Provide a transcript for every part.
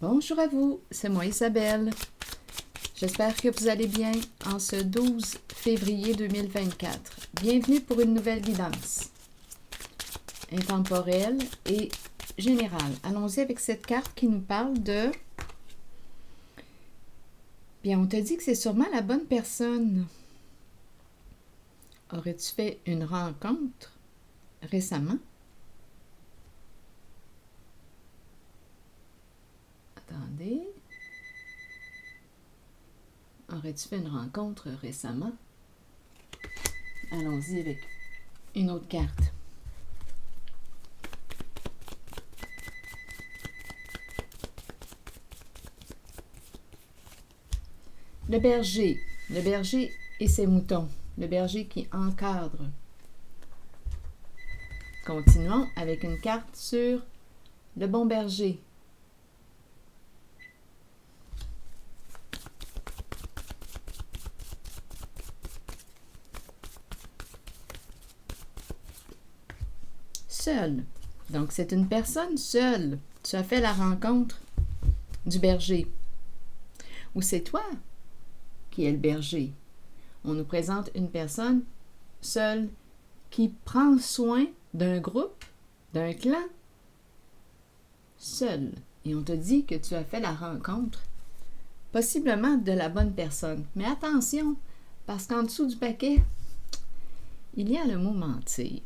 Bonjour à vous, c'est moi Isabelle. J'espère que vous allez bien en ce 12 février 2024. Bienvenue pour une nouvelle guidance intemporelle et générale. Allons-y avec cette carte qui nous parle de... Bien, on te dit que c'est sûrement la bonne personne. Aurais-tu fait une rencontre récemment? Attendez. Aurais-tu fait une rencontre récemment? Allons-y avec une autre carte. Le berger et ses moutons. Le berger qui encadre. Continuons avec une carte sur le bon berger. Seul. Donc, c'est une personne seule. Tu as fait la rencontre du berger. Ou c'est toi qui es le berger. On nous présente une personne seule qui prend soin d'un groupe, d'un clan, seul. Et on te dit que tu as fait la rencontre, possiblement de la bonne personne. Mais attention, parce qu'en dessous du paquet, il y a le mot mentir.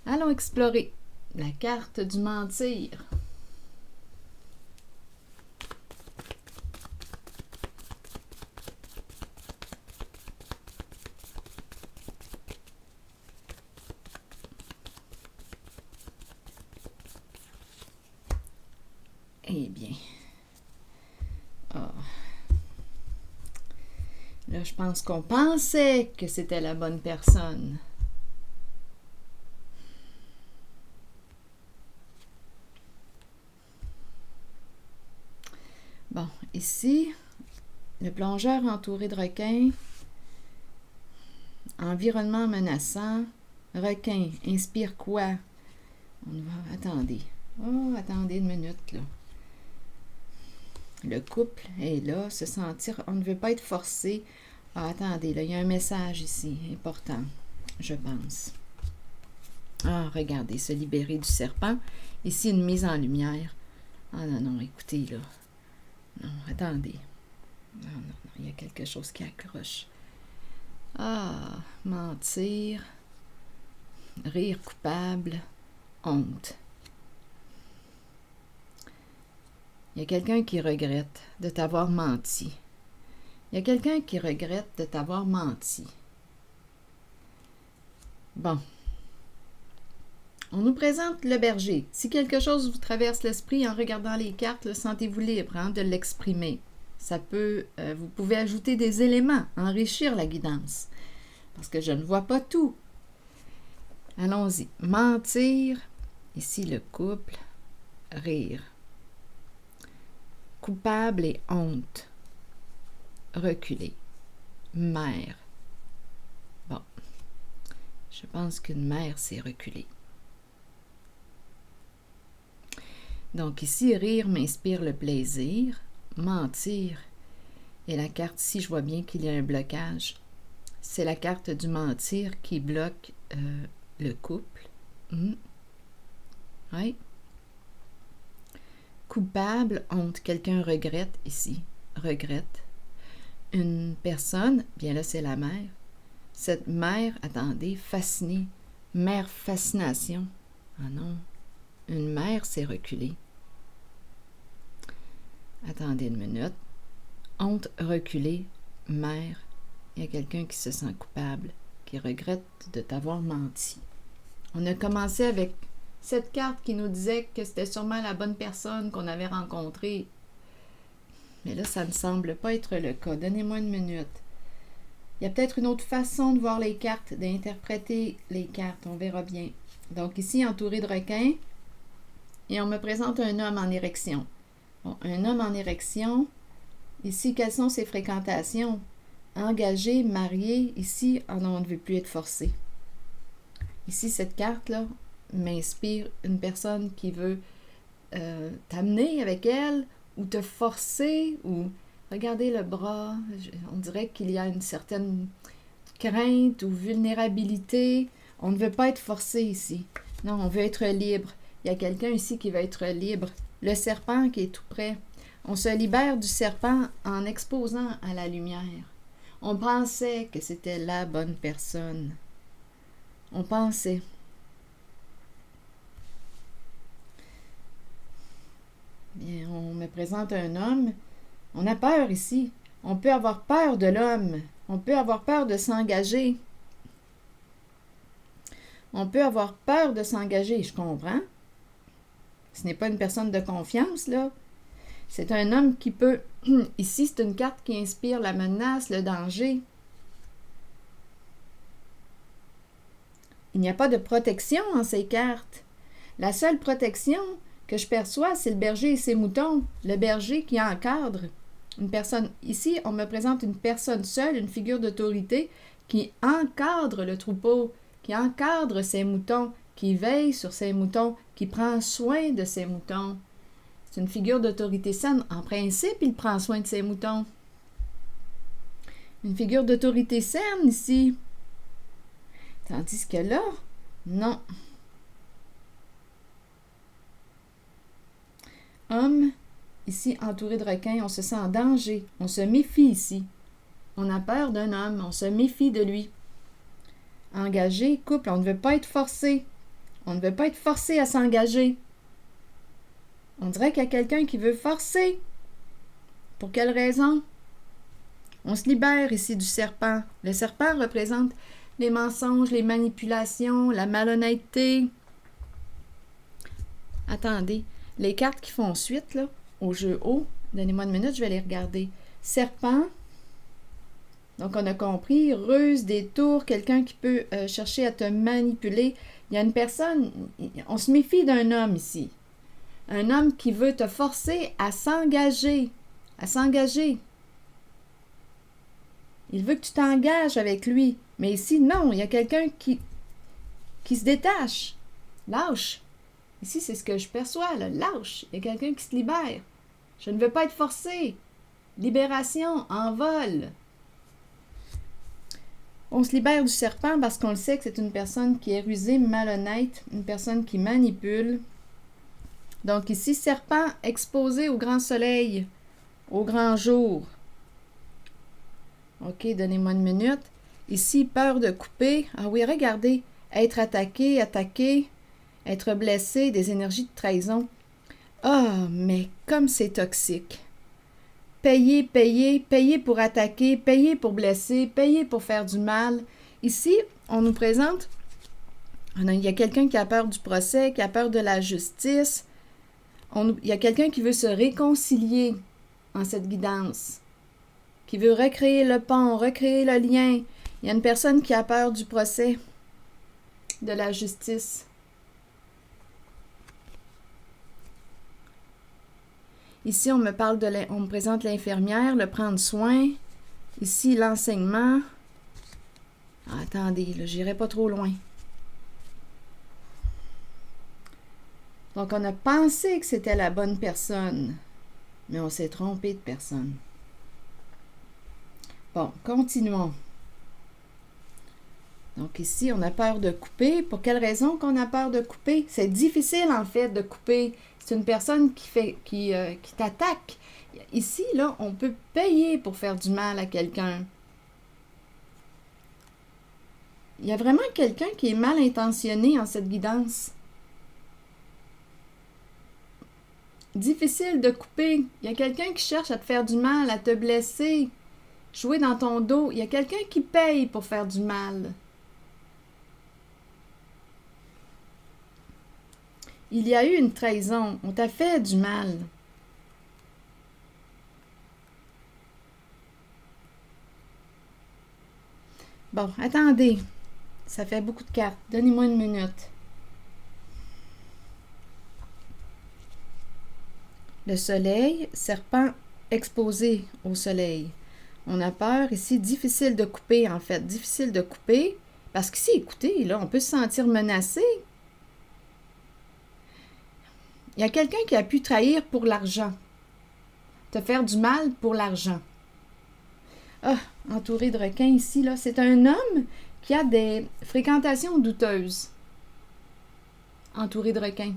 Allons explorer la carte du mentir. Eh bien, là, je pense qu'on pensait que c'était la bonne personne. Bon, ici, le plongeur entouré de requins, environnement menaçant, requin, inspire quoi? On va, attendez. Oh, attendez une minute, là. Le couple est là, se sentir, on ne veut pas être forcé. Ah, attendez, là, il y a un message ici, important, je pense. Ah, regardez, se libérer du serpent. Ici, une mise en lumière. Ah non, non, écoutez, là. Non, attendez. Non, non, non, il y a quelque chose qui accroche. Ah, mentir, rire coupable, honte. Il y a quelqu'un qui regrette de t'avoir menti. Il y a quelqu'un qui regrette de t'avoir menti. Bon. On nous présente le berger. Si quelque chose vous traverse l'esprit en regardant les cartes, sentez-vous libre de l'exprimer. Ça peut, vous pouvez ajouter des éléments, enrichir la guidance. Parce que je ne vois pas tout. Allons-y. Mentir. Ici, le couple. Rire. Coupable et honte. Reculer. Mère. Bon. Je pense qu'une mère, c'est reculer. Donc ici, rire m'inspire le plaisir. Mentir. Et la carte ici, je vois bien qu'il y a un blocage. C'est la carte du mentir qui bloque le couple. Oui. Coupable, honte. Quelqu'un regrette ici. Regrette. Une personne, bien là, c'est la mère. Cette mère, attendez, fascinée. Mère fascination. Ah non. Une mère, c'est reculer. Attendez une minute. Honte, reculer, mère. Il y a quelqu'un qui se sent coupable, qui regrette de t'avoir menti. On a commencé avec cette carte qui nous disait que c'était sûrement la bonne personne qu'on avait rencontrée. Mais là, ça ne semble pas être le cas. Donnez-moi une minute. Il y a peut-être une autre façon de voir les cartes, d'interpréter les cartes. On verra bien. Donc ici, entouré de requins, et on me présente un homme en érection. Bon, un homme en érection. Ici, quelles sont ses fréquentations? Engagé, marié. Ici, oh non, on ne veut plus être forcé. Ici, cette carte-là m'inspire une personne qui veut t'amener avec elle ou te forcer ou regarder le bras. On dirait qu'il y a une certaine crainte ou vulnérabilité. On ne veut pas être forcé ici. Non, on veut être libre. Il y a quelqu'un ici qui veut être libre. Le serpent qui est tout près. On se libère du serpent en exposant à la lumière. On pensait que c'était la bonne personne. On pensait. Bien, on me présente un homme. On a peur ici. On peut avoir peur de l'homme. On peut avoir peur de s'engager. On peut avoir peur de s'engager, je comprends. Ce n'est pas une personne de confiance, là. C'est un homme qui peut... Ici, c'est une carte qui inspire la menace, le danger. Il n'y a pas de protection en ces cartes. La seule protection que je perçois, c'est le berger et ses moutons. Le berger qui encadre une personne. Ici, on me présente une personne seule, une figure d'autorité qui encadre le troupeau, qui encadre ses moutons, qui veille sur ses moutons, qui prend soin de ses moutons. C'est une figure d'autorité saine. En principe, il prend soin de ses moutons. Une figure d'autorité saine ici. Tandis que là, non. Homme, ici entouré de requins, on se sent en danger. On se méfie ici. On a peur d'un homme, on se méfie de lui. Engagé, couple, on ne veut pas être forcé. On ne veut pas être forcé à s'engager. On dirait qu'il y a quelqu'un qui veut forcer. Pour quelle raison? On se libère ici du serpent. Le serpent représente les mensonges, les manipulations, la malhonnêteté. Attendez, les cartes qui font suite, là, au jeu haut, donnez-moi une minute, je vais les regarder. Serpent, donc on a compris, ruse, détour, quelqu'un qui peut chercher à te manipuler. Il y a une personne, on se méfie d'un homme ici. Un homme qui veut te forcer à s'engager, à s'engager. Il veut que tu t'engages avec lui. Mais ici, non, il y a quelqu'un qui se détache. Lâche. Ici, c'est ce que je perçois, là. Lâche. Il y a quelqu'un qui se libère. Je ne veux pas être forcé. Libération, envol. On se libère du serpent parce qu'on le sait que c'est une personne qui est rusée, malhonnête, une personne qui manipule. Donc ici, serpent exposé au grand soleil, au grand jour. OK, donnez-moi une minute. Ici, peur de couper. Ah oui, regardez. Être attaqué, être blessé, des énergies de trahison. Ah, mais comme c'est toxique. Payer pour attaquer, payer pour blesser, payer pour faire du mal. Ici, on nous présente, il y a quelqu'un qui a peur du procès, qui a peur de la justice. Il y a quelqu'un qui veut se réconcilier en cette guidance, qui veut recréer le pont, recréer le lien. Il y a une personne qui a peur du procès, de la justice. Ici, on me présente l'infirmière, le prendre soin. Ici, l'enseignement. Ah, attendez, là, j'irai pas trop loin. Donc, on a pensé que c'était la bonne personne, mais on s'est trompé de personne. Bon, continuons. Donc ici, on a peur de couper. Pour quelle raison qu'on a peur de couper? C'est difficile, en fait, de couper. C'est une personne qui t'attaque. Ici, là, on peut payer pour faire du mal à quelqu'un. Il y a vraiment quelqu'un qui est mal intentionné en cette guidance. Difficile de couper. Il y a quelqu'un qui cherche à te faire du mal, à te blesser, jouer dans ton dos. Il y a quelqu'un qui paye pour faire du mal. Il y a eu une trahison. On t'a fait du mal. Bon, attendez. Ça fait beaucoup de cartes. Donnez-moi une minute. Le soleil, serpent exposé au soleil. On a peur ici, difficile de couper en fait. Difficile de couper. Parce qu'ici, écoutez, là, on peut se sentir menacé. Il y a quelqu'un qui a pu trahir pour l'argent. Te faire du mal pour l'argent. Ah, entouré de requins ici, là. C'est un homme qui a des fréquentations douteuses. Entouré de requins.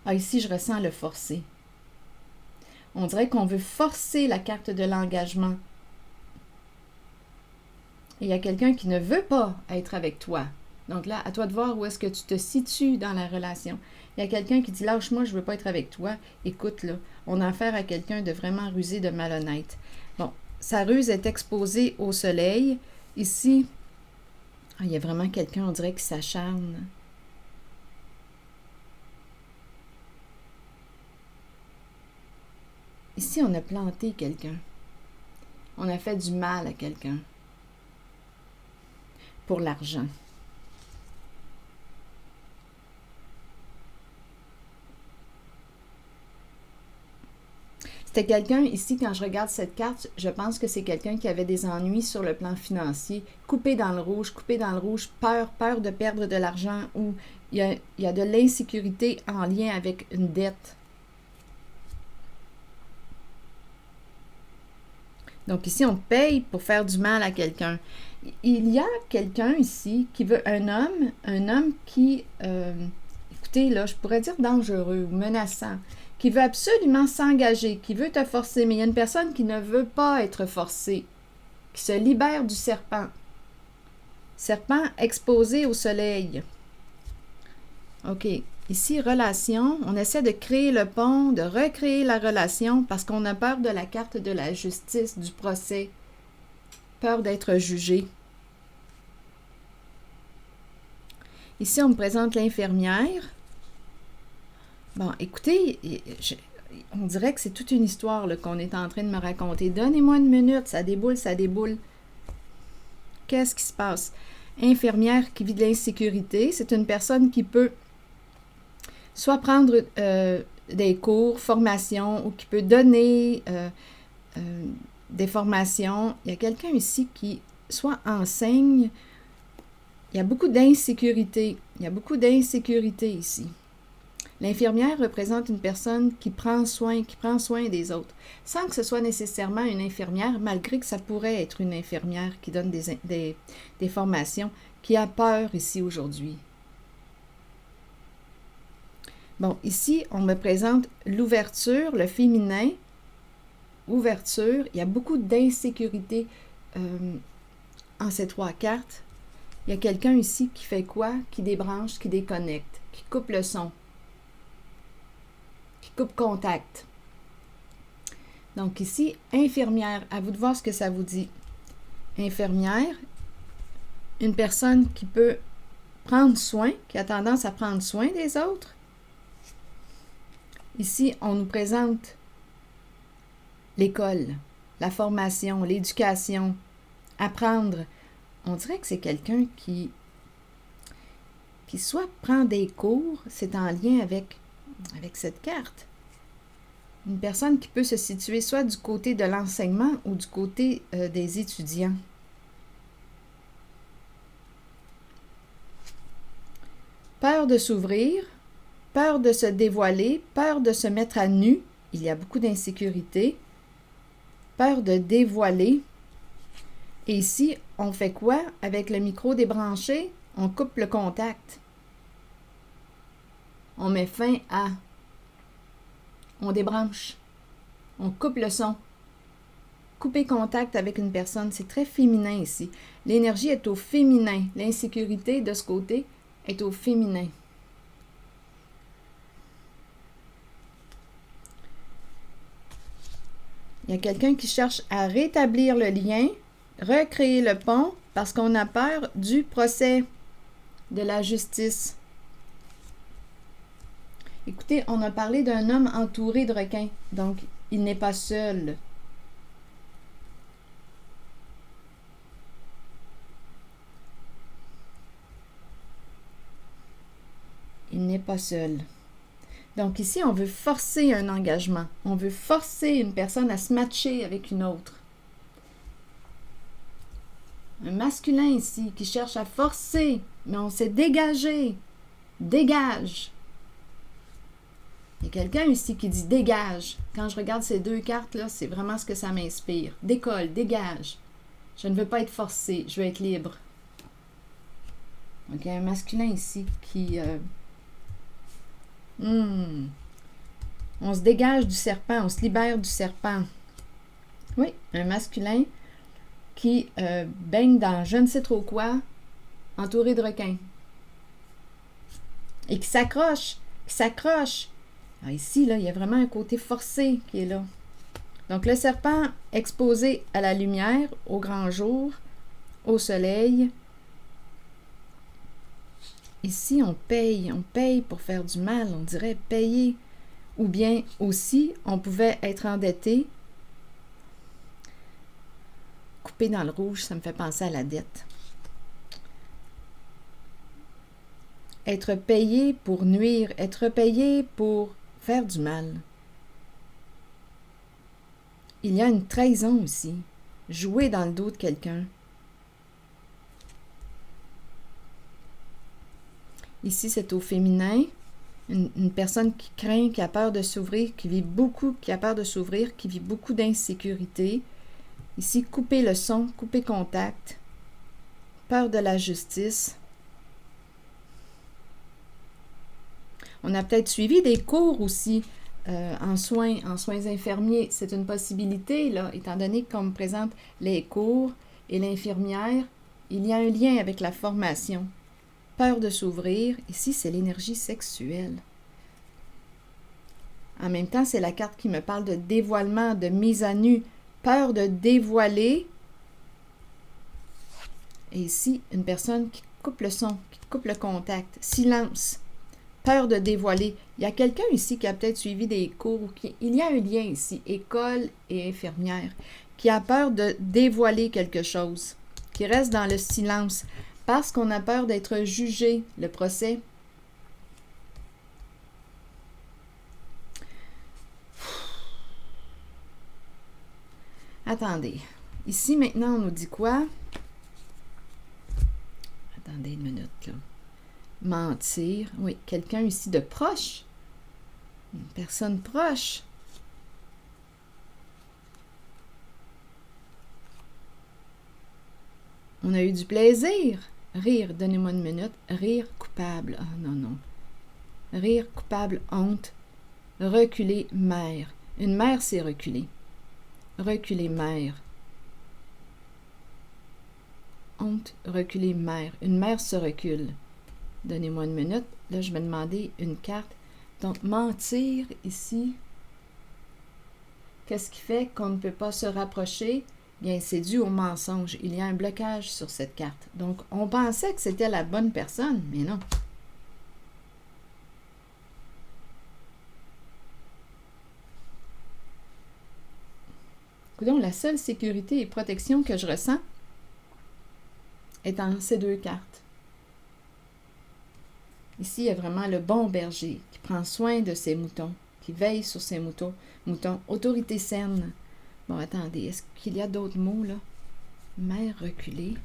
Ah, ici, je ressens le forcer. On dirait qu'on veut forcer la carte de l'engagement. Et il y a quelqu'un qui ne veut pas être avec toi. Donc là, à toi de voir où est-ce que tu te situes dans la relation. Il y a quelqu'un qui dit « Lâche-moi, je ne veux pas être avec toi. » Écoute, là, on a affaire à quelqu'un de vraiment rusé, de malhonnête. Bon, sa ruse est exposée au soleil. Ici, il y a vraiment quelqu'un, on dirait, qui s'acharne. Ici, on a planté quelqu'un. On a fait du mal à quelqu'un. Pour l'argent. C'était quelqu'un, ici, quand je regarde cette carte, je pense que c'est quelqu'un qui avait des ennuis sur le plan financier, coupé dans le rouge, peur de perdre de l'argent, ou il y a de l'insécurité en lien avec une dette. Donc ici, on paye pour faire du mal à quelqu'un. Il y a quelqu'un ici qui veut un homme qui, écoutez, là, je pourrais dire dangereux ou menaçant, qui veut absolument s'engager, qui veut te forcer, mais il y a une personne qui ne veut pas être forcée, qui se libère du serpent. Serpent exposé au soleil. OK. Ici, relation. On essaie de créer le pont, de recréer la relation parce qu'on a peur de la carte de la justice, du procès. Peur d'être jugé. Ici, on me présente l'infirmière. Bon, écoutez, on dirait que c'est toute une histoire qu'on est en train de me raconter. Donnez-moi une minute, ça déboule, ça déboule. Qu'est-ce qui se passe? Infirmière qui vit de l'insécurité, c'est une personne qui peut soit prendre des cours, formations, ou qui peut donner des formations. Il y a quelqu'un ici qui soit enseigne. Il y a beaucoup d'insécurité. Il y a beaucoup d'insécurité ici. L'infirmière représente une personne qui prend soin des autres, sans que ce soit nécessairement une infirmière, malgré que ça pourrait être une infirmière qui donne des formations, qui a peur ici aujourd'hui. Bon, ici, on me présente l'ouverture, le féminin, ouverture. Il y a beaucoup d'insécurité en ces trois cartes. Il y a quelqu'un ici qui fait quoi? Qui débranche, qui déconnecte, qui coupe le son. Coupe contact. Donc ici, infirmière, à vous de voir ce que ça vous dit. Infirmière, une personne qui peut prendre soin, qui a tendance à prendre soin des autres. Ici, on nous présente l'école, la formation, l'éducation, apprendre. On dirait que c'est quelqu'un qui soit prend des cours, c'est en lien avec cette carte. Une personne qui peut se situer soit du côté de l'enseignement ou du côté des étudiants. Peur de s'ouvrir, peur de se dévoiler, peur de se mettre à nu. Il y a beaucoup d'insécurité. Peur de dévoiler. Et ici, on fait quoi avec le micro débranché? On coupe le contact. On met fin à. On débranche. On coupe le son. Couper contact avec une personne, c'est très féminin ici. L'énergie est au féminin. L'insécurité de ce côté est au féminin. Il y a quelqu'un qui cherche à rétablir le lien, recréer le pont, parce qu'on a peur du procès, de la justice. Écoutez, on a parlé d'un homme entouré de requins, donc il n'est pas seul. Il n'est pas seul. Donc ici, on veut forcer un engagement. On veut forcer une personne à se matcher avec une autre. Un masculin ici qui cherche à forcer, mais on s'est dégagé. Dégage! Il y a quelqu'un ici qui dit dégage. Quand je regarde ces deux cartes-là, c'est vraiment ce que ça m'inspire. Décolle, dégage. Je ne veux pas être forcé, je veux être libre. Donc, il y a un masculin ici qui... on se dégage du serpent, on se libère du serpent. Oui, un masculin qui baigne dans je ne sais trop quoi, entouré de requins. Et qui s'accroche, Alors ici, là, il y a vraiment un côté forcé qui est là. Donc, le serpent exposé à la lumière, au grand jour, au soleil. Ici, on paye pour faire du mal, on dirait payer. Ou bien aussi, on pouvait être endetté. Coupé dans le rouge, ça me fait penser à la dette. Être payé pour nuire, être payé pour faire du mal. Il y a une trahison aussi. Jouer dans le dos de quelqu'un. Ici, c'est au féminin. Une personne qui craint, qui a peur de s'ouvrir, qui a peur de s'ouvrir, qui vit beaucoup d'insécurité. Ici, couper le son, couper contact. Peur de la justice. On a peut-être suivi des cours aussi en soins infirmiers. C'est une possibilité, là, étant donné qu'on me présente les cours et l'infirmière, il y a un lien avec la formation. Peur de s'ouvrir. Ici, c'est l'énergie sexuelle. En même temps, c'est la carte qui me parle de dévoilement, de mise à nu. Peur de dévoiler. Et ici, une personne qui coupe le son, qui coupe le contact. Silence. Peur de dévoiler. Il y a quelqu'un ici qui a peut-être suivi des cours. Il y a un lien ici, école et infirmière, qui a peur de dévoiler quelque chose, qui reste dans le silence, parce qu'on a peur d'être jugé, le procès. Attendez. Ici, maintenant, on nous dit quoi? Attendez une minute, là. Mentir. Oui, quelqu'un ici de proche. Une personne proche. On a eu du plaisir. Rire, donnez-moi une minute. Rire coupable. Ah non, non. Rire coupable, honte. Reculer, mère. Une mère, c'est reculer. Reculer, mère. Honte, reculer, mère. Une mère se recule. Donnez-moi une minute. Là, je vais demander une carte. Donc, mentir ici. Qu'est-ce qui fait qu'on ne peut pas se rapprocher? Bien, c'est dû au mensonge. Il y a un blocage sur cette carte. Donc, on pensait que c'était la bonne personne, mais non. Écoutez, la seule sécurité et protection que je ressens est dans ces deux cartes. Ici, il y a vraiment le bon berger qui prend soin de ses moutons, qui veille sur ses moutons. Autorité saine. Bon, attendez, est-ce qu'il y a d'autres mots, là? Mère reculée.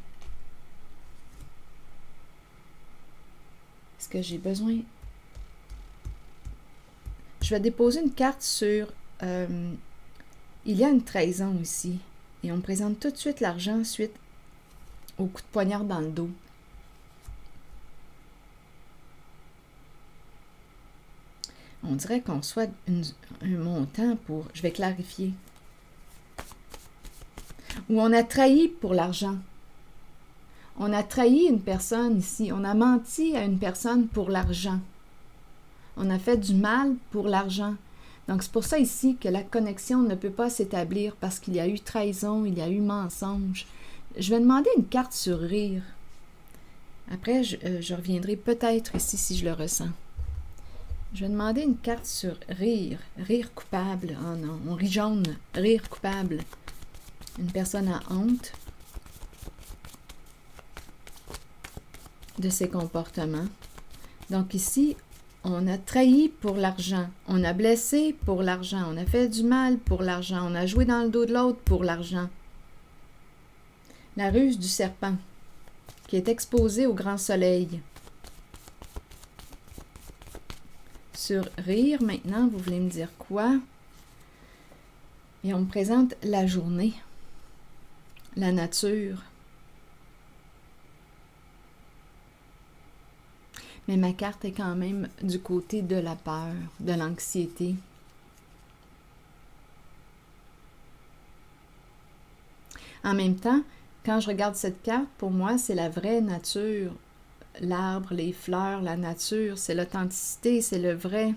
Est-ce que j'ai besoin... Je vais déposer une carte sur... il y a une trahison ici. Et on me présente tout de suite l'argent suite au coup de poignard dans le dos. On dirait qu'on souhaite un montant pour... Je vais clarifier. Ou on a trahi pour l'argent. On a trahi une personne ici. On a menti à une personne pour l'argent. On a fait du mal pour l'argent. Donc, c'est pour ça ici que la connexion ne peut pas s'établir parce qu'il y a eu trahison, il y a eu mensonge. Je vais demander une carte sur rire. Après, je reviendrai peut-être ici si je le ressens. Je vais demander une carte sur rire. Rire coupable. Oh non, on rit jaune. Rire coupable. Une personne a honte de ses comportements. Donc ici, on a trahi pour l'argent. On a blessé pour l'argent. On a fait du mal pour l'argent. On a joué dans le dos de l'autre pour l'argent. La ruse du serpent qui est exposée au grand soleil. Sur rire, maintenant, vous voulez me dire quoi? Et on me présente la journée, la nature. Mais ma carte est quand même du côté de la peur, de l'anxiété. En même temps, quand je regarde cette carte, pour moi, c'est la vraie nature. L'arbre, les fleurs, la nature, c'est l'authenticité, c'est le vrai.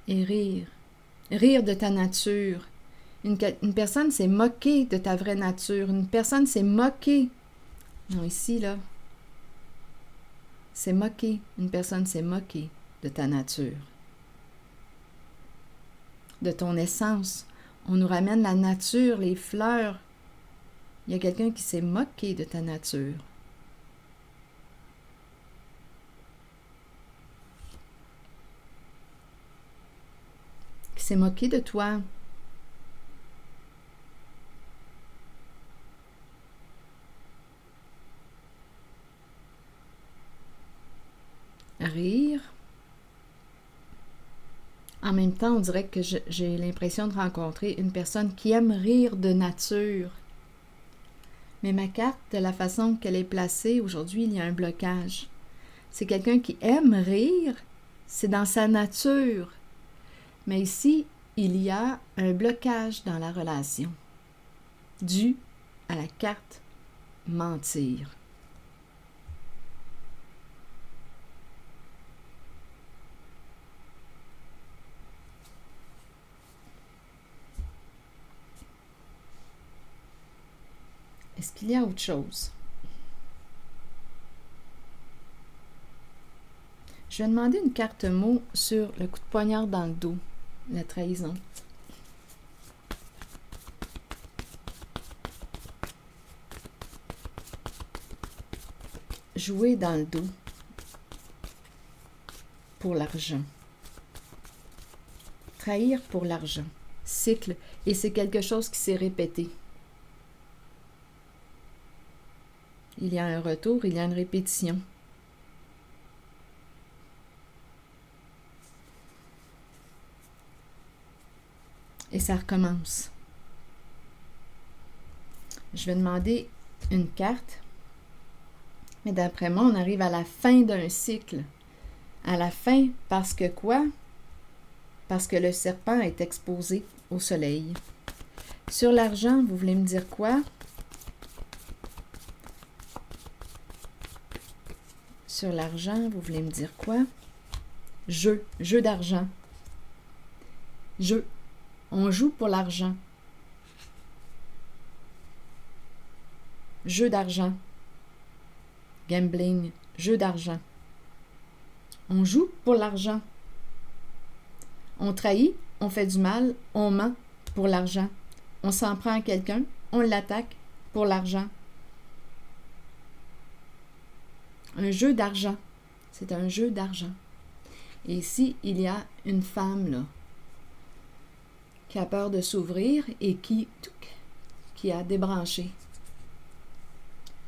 Et rire. Rire de ta nature. Une personne s'est moquée de ta vraie nature. Une personne s'est moquée. Non, ici, là. C'est moqué. Une personne s'est moquée de ta nature. De ton essence. On nous ramène la nature, les fleurs. Il y a quelqu'un qui s'est moqué de ta nature. Qui s'est moqué de toi. Rire. En même temps, on dirait que j'ai l'impression de rencontrer une personne qui aime rire de nature. Mais ma carte, de la façon qu'elle est placée, aujourd'hui, il y a un blocage. C'est quelqu'un qui aime rire, c'est dans sa nature. Mais ici, il y a un blocage dans la relation, dû à la carte mentir. Est-ce qu'il y a autre chose? Je vais demander une carte mot sur le coup de poignard dans le dos, la trahison. Jouer dans le dos pour l'argent. Trahir pour l'argent. Cycle. Et c'est quelque chose qui s'est répété. Il y a un retour, il y a une répétition. Et ça recommence. Je vais demander une carte. Mais d'après moi, on arrive à la fin d'un cycle. À la fin, parce que quoi? Parce que le serpent est exposé au soleil. Sur l'argent, vous voulez me dire quoi? Sur l'argent, vous voulez me dire quoi? Jeu d'argent. Jeu. On joue pour l'argent. Jeu d'argent. Gambling. Jeu d'argent. On joue pour l'argent. On trahit, on fait du mal, on ment pour l'argent. On s'en prend à quelqu'un, on l'attaque pour l'argent. Un jeu d'argent. C'est un jeu d'argent. Et ici, il y a une femme, là, qui a peur de s'ouvrir et qui a débranché.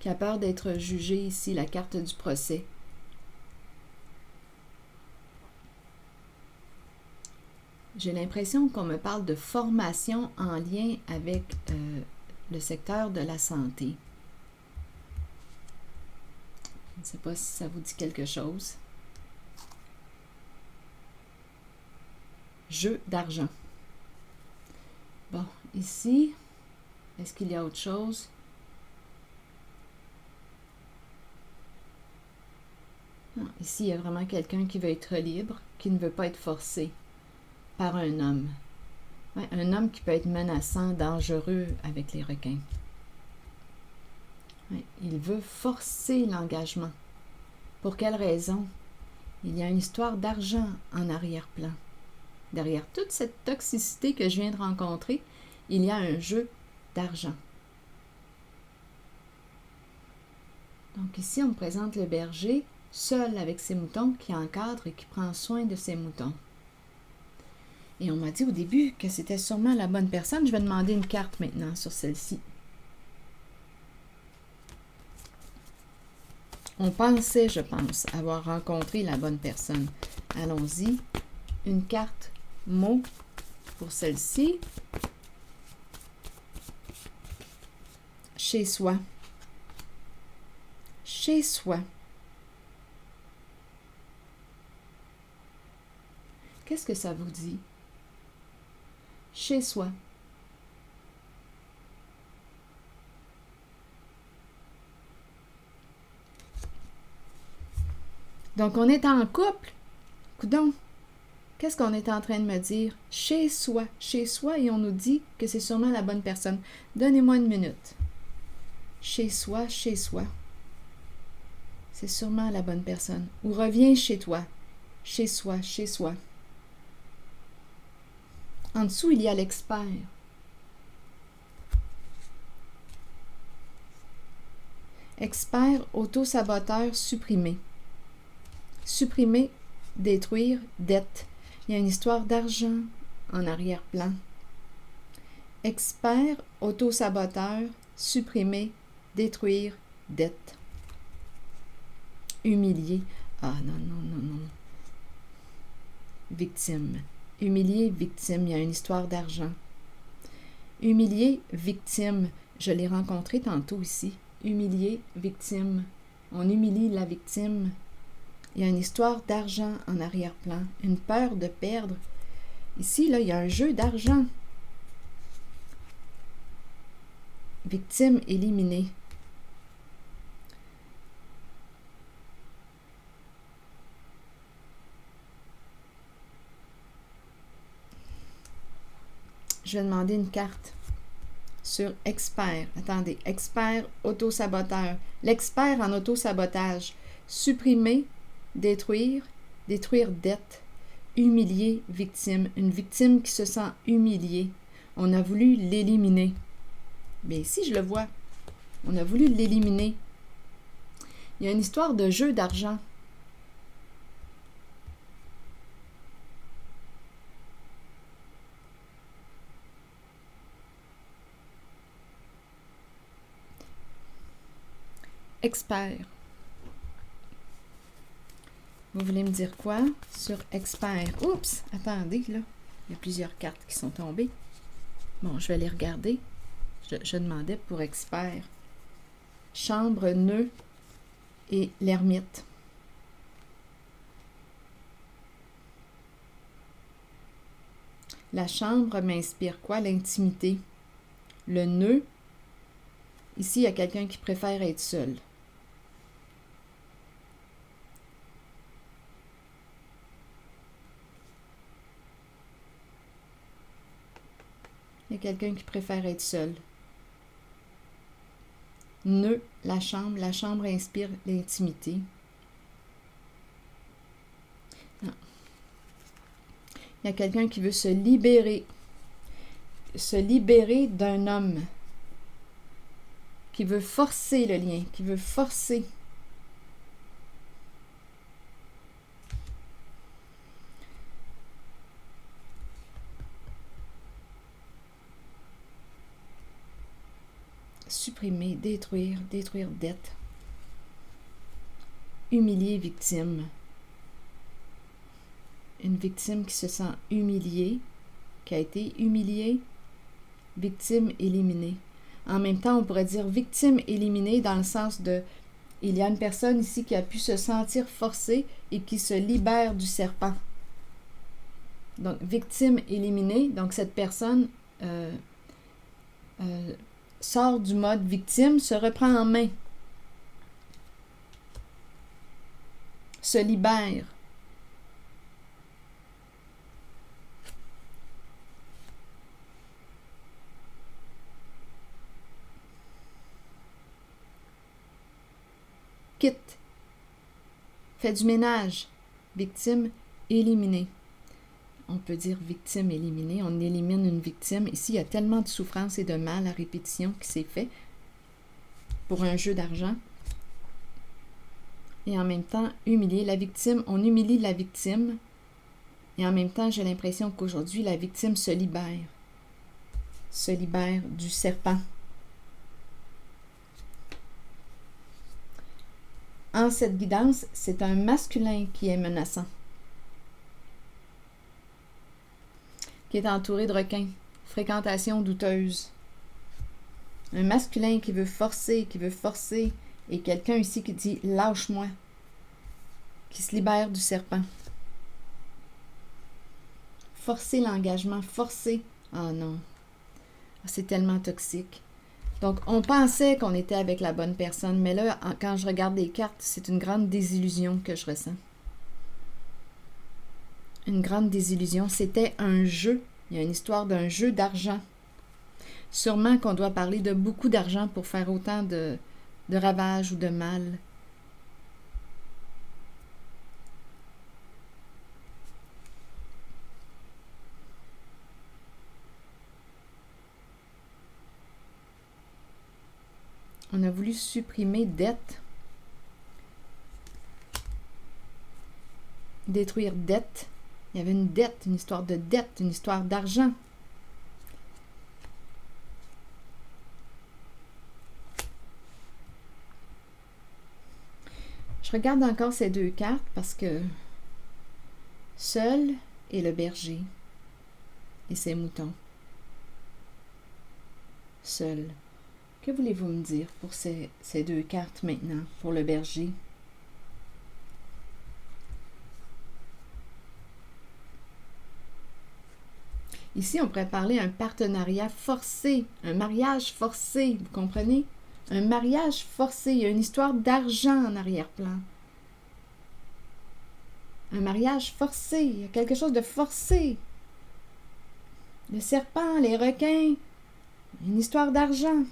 Qui a peur d'être jugée ici, la carte du procès. J'ai l'impression qu'on me parle de formation en lien avec le secteur de la santé. Je ne sais pas si ça vous dit quelque chose. Jeu d'argent. Bon, ici, est-ce qu'il y a autre chose? Non, ici, il y a vraiment quelqu'un qui veut être libre, qui ne veut pas être forcé par un homme. Ouais, un homme qui peut être menaçant, dangereux avec les requins. Ouais, il veut forcer l'engagement. Pour quelle raison? Il y a une histoire d'argent en arrière-plan. Derrière toute cette toxicité que je viens de rencontrer, il y a un jeu d'argent. Donc ici, on me présente le berger, seul avec ses moutons, qui encadre et qui prend soin de ses moutons. Et on m'a dit au début que c'était sûrement la bonne personne. Je vais demander une carte maintenant sur celle-ci. On pensait, je pense, avoir rencontré la bonne personne. Allons-y. Une carte mot pour celle-ci. Chez soi. Chez soi. Qu'est-ce que ça vous dit? Chez soi. Donc, on est en couple. Coudonc. Qu'est-ce qu'on est en train de me dire? Chez soi. Chez soi, et on nous dit que c'est sûrement la bonne personne. Donnez-moi une minute. Chez soi, chez soi. C'est sûrement la bonne personne. Ou reviens chez toi. Chez soi, chez soi. En dessous, il y a l'expert. Expert, auto-saboteur, supprimer. Supprimer, détruire, dette. Il y a une histoire d'argent en arrière-plan. Expert, auto-saboteur, supprimer, détruire, dette. Humilier. Ah non, non, non, non. Victime. Humilier, victime. Il y a une histoire d'argent. Humilier, victime. Je l'ai rencontré tantôt ici. Humilier, victime. On humilie la victime. Il y a une histoire d'argent en arrière-plan. Une peur de perdre. Ici, là, il y a un jeu d'argent. Victime éliminée. Je vais demander une carte sur expert. Attendez, expert auto-saboteur. L'expert en auto-sabotage. Supprimer, détruire, détruire dette, humilier, victime. Une victime qui se sent humiliée. On a voulu l'éliminer. Bien ici, je le vois. On a voulu l'éliminer. Il y a une histoire de jeu d'argent. Expert. Vous voulez me dire quoi sur expert? Oups, attendez, là. Il y a plusieurs cartes qui sont tombées. Bon, je vais les regarder. Je demandais pour expert. Chambre, nœud et l'ermite. La chambre m'inspire quoi? L'intimité. Le nœud. Ici, il y a quelqu'un qui préfère être seul. Il y a quelqu'un qui préfère être seul. Nœud, la chambre inspire l'intimité. Non. Il y a quelqu'un qui veut se libérer d'un homme, qui veut forcer le lien, qui veut forcer. Supprimer, détruire, détruire dette. Humilier victime. Une victime qui se sent humiliée, qui a été humiliée. Victime éliminée. En même temps, on pourrait dire victime éliminée dans le sens de il y a une personne ici qui a pu se sentir forcée et qui se libère du serpent. Donc, victime éliminée. Donc, cette personne sort du mode victime, se reprend en main, se libère. Quitte. Fait du ménage. Victime éliminée. On peut dire victime éliminée. On élimine une victime. Ici, il y a tellement de souffrance et de mal à répétition qui s'est fait pour un jeu d'argent. Et en même temps, humilier la victime. On humilie la victime. Et en même temps, j'ai l'impression qu'aujourd'hui, la victime se libère. Se libère du serpent. en cette guidance, c'est un masculin qui est menaçant, qui est entouré de requins, fréquentation douteuse. Un masculin qui veut forcer, et quelqu'un ici qui dit « lâche-moi », qui se libère du serpent. Forcer l'engagement, forcer. Ah non, c'est tellement toxique. Donc, on pensait qu'on était avec la bonne personne, mais là, quand je regarde les cartes, c'est une grande désillusion que je ressens. Une grande désillusion. C'était un jeu. Il y a une histoire d'un jeu d'argent. Sûrement qu'on doit parler de beaucoup d'argent pour faire autant de ravages ou de mal. On a voulu supprimer dette, détruire dette. Il y avait une dette, une histoire de dette, une histoire d'argent. Je regarde encore ces deux cartes parce que seul est le berger et ses moutons. Seul. Que voulez-vous me dire pour ces deux cartes maintenant, pour le berger? Ici, on pourrait parler d'un partenariat forcé, un mariage forcé, vous comprenez? Un mariage forcé, il y a une histoire d'argent en arrière-plan. Un mariage forcé, il y a quelque chose de forcé. Le serpent, les requins, une histoire d'argent.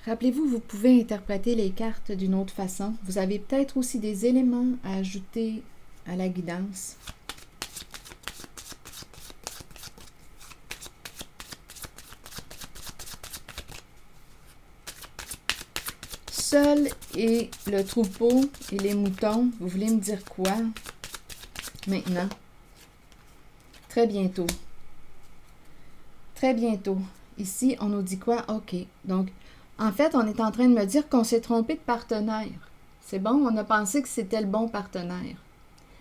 Rappelez-vous, vous pouvez interpréter les cartes d'une autre façon. Vous avez peut-être aussi des éléments à ajouter à la guidance. Seul et le troupeau et les moutons, vous voulez me dire quoi maintenant? Très bientôt. Très bientôt. Ici, on nous dit quoi? OK. Donc, en fait, on est en train de me dire qu'on s'est trompé de partenaire. C'est bon, on a pensé que c'était le bon partenaire.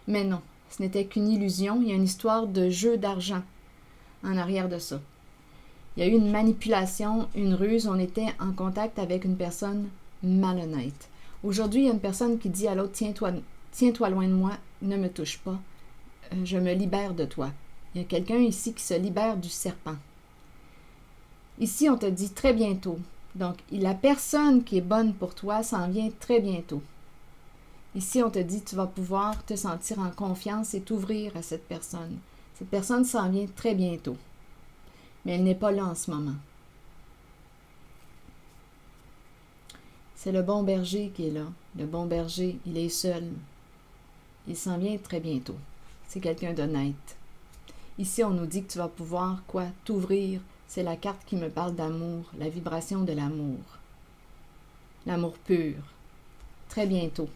Mais non, ce n'était qu'une illusion. Il y a une histoire de jeu d'argent en arrière de ça. Il y a eu une manipulation, une ruse. On était en contact avec une personne malhonnête. Aujourd'hui, il y a une personne qui dit à l'autre, tiens-toi loin de moi, ne me touche pas, je me libère de toi. Il y a quelqu'un ici qui se libère du serpent. Ici, on te dit très bientôt. Donc, la personne qui est bonne pour toi s'en vient très bientôt. Ici, on te dit tu vas pouvoir te sentir en confiance et t'ouvrir à cette personne. Cette personne s'en vient très bientôt. Mais elle n'est pas là en ce moment. C'est le bon berger qui est là. Le bon berger, il est seul. Il s'en vient très bientôt. C'est quelqu'un d'honnête. Ici, on nous dit que tu vas pouvoir, quoi, t'ouvrir. C'est la carte qui me parle d'amour, la vibration de l'amour. L'amour pur. Très bientôt.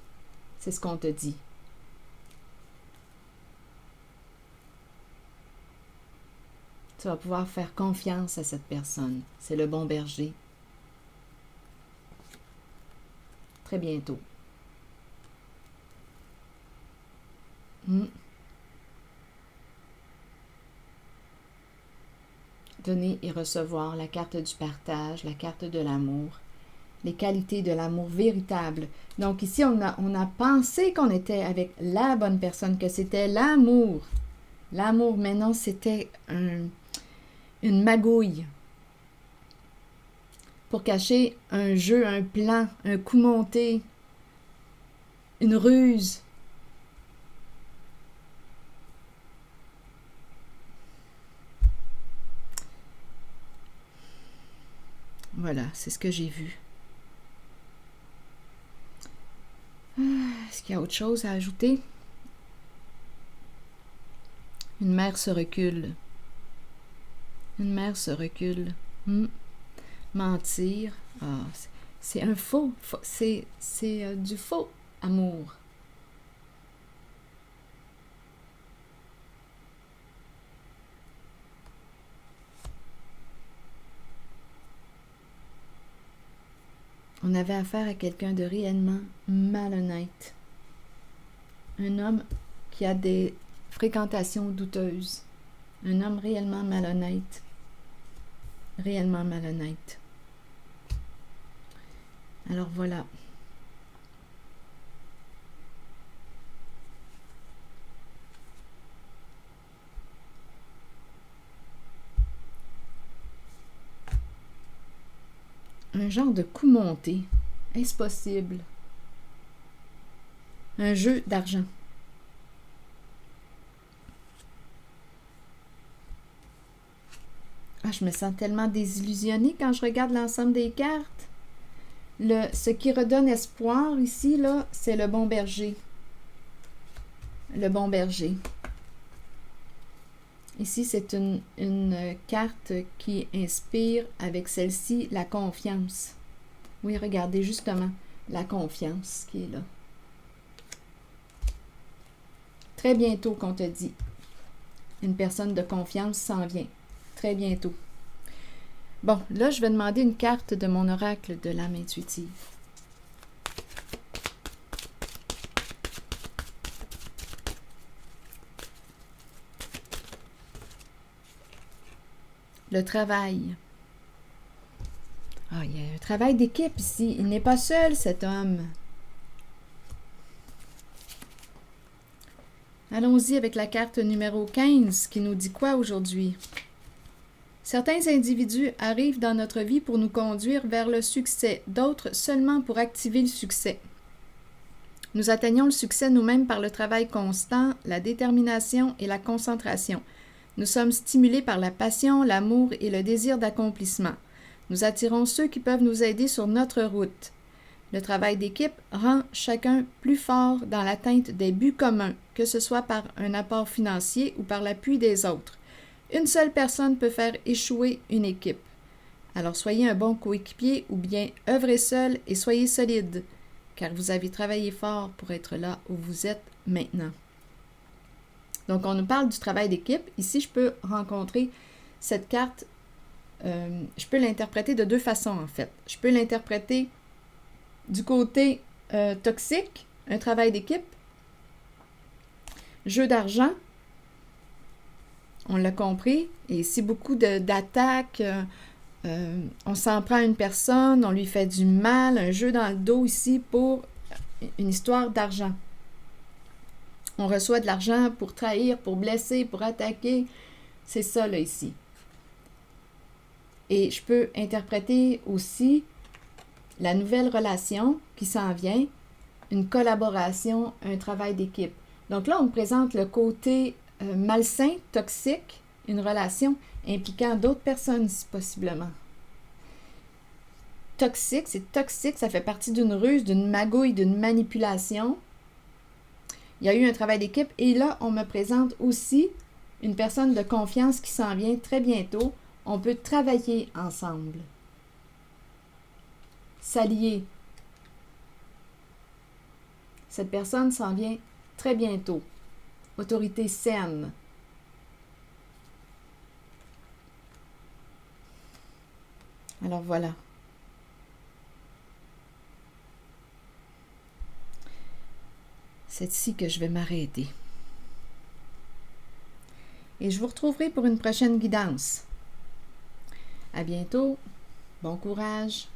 C'est ce qu'on te dit. Tu vas pouvoir faire confiance à cette personne. C'est le bon berger. Très bientôt. Donner et recevoir, la carte du partage, la carte de l'amour, les qualités de l'amour véritable. Donc ici, on a pensé qu'on était avec la bonne personne, que c'était l'amour. L'amour, mais non, c'était une magouille pour cacher un jeu, un plan, un coup monté, une ruse. Voilà, c'est ce que j'ai vu. Est-ce qu'il y a autre chose à ajouter? Une mère se recule. Une mère se recule. Mentir. Ah, c'est un faux. C'est du faux amour. on avait affaire à quelqu'un de réellement malhonnête. Un homme qui a des fréquentations douteuses. Un homme réellement malhonnête. Réellement malhonnête. Alors voilà. Un genre de coup monté. Est-ce possible? Un jeu d'argent. Ah, je me sens tellement désillusionnée quand je regarde l'ensemble des cartes. Ce qui redonne espoir ici, là, c'est le bon berger. Le bon berger. Ici, c'est une carte qui inspire avec celle-ci la confiance. Oui, regardez justement la confiance qui est là. Très bientôt qu'on te dit, une personne de confiance s'en vient. Très bientôt. Bon, là, je vais demander une carte de mon oracle de l'âme intuitive. Le travail. Ah, il y a un travail d'équipe ici. Il n'est pas seul, cet homme. Allons-y avec la carte numéro 15 qui nous dit quoi aujourd'hui? Certains individus arrivent dans notre vie pour nous conduire vers le succès, d'autres seulement pour activer le succès. Nous atteignons le succès nous-mêmes par le travail constant, la détermination et la concentration. Nous sommes stimulés par la passion, l'amour et le désir d'accomplissement. Nous attirons ceux qui peuvent nous aider sur notre route. Le travail d'équipe rend chacun plus fort dans l'atteinte des buts communs, que ce soit par un apport financier ou par l'appui des autres. Une seule personne peut faire échouer une équipe. Alors soyez un bon coéquipier ou bien œuvrez seul et soyez solide, car vous avez travaillé fort pour être là où vous êtes maintenant. Donc, on nous parle du travail d'équipe. Ici, je peux rencontrer cette carte, je peux l'interpréter de deux façons, en fait. Je peux l'interpréter du côté toxique, un travail d'équipe, jeu d'argent, on l'a compris, et ici, beaucoup d'attaques, on s'en prend à une personne, on lui fait du mal, un jeu dans le dos ici pour une histoire d'argent. On reçoit de l'argent pour trahir, pour blesser, pour attaquer. C'est ça, là, ici. Et je peux interpréter aussi la nouvelle relation qui s'en vient, une collaboration, un travail d'équipe. Donc là, on me présente le côté malsain, toxique, une relation impliquant d'autres personnes, si possiblement. Toxique, c'est toxique, ça fait partie d'une ruse, d'une magouille, d'une manipulation. Il y a eu un travail d'équipe et là, on me présente aussi une personne de confiance qui s'en vient très bientôt. On peut travailler ensemble, s'allier. Cette personne s'en vient très bientôt. Autorité saine. Alors voilà. C'est ici que je vais m'arrêter. Et je vous retrouverai pour une prochaine guidance. À bientôt. Bon courage.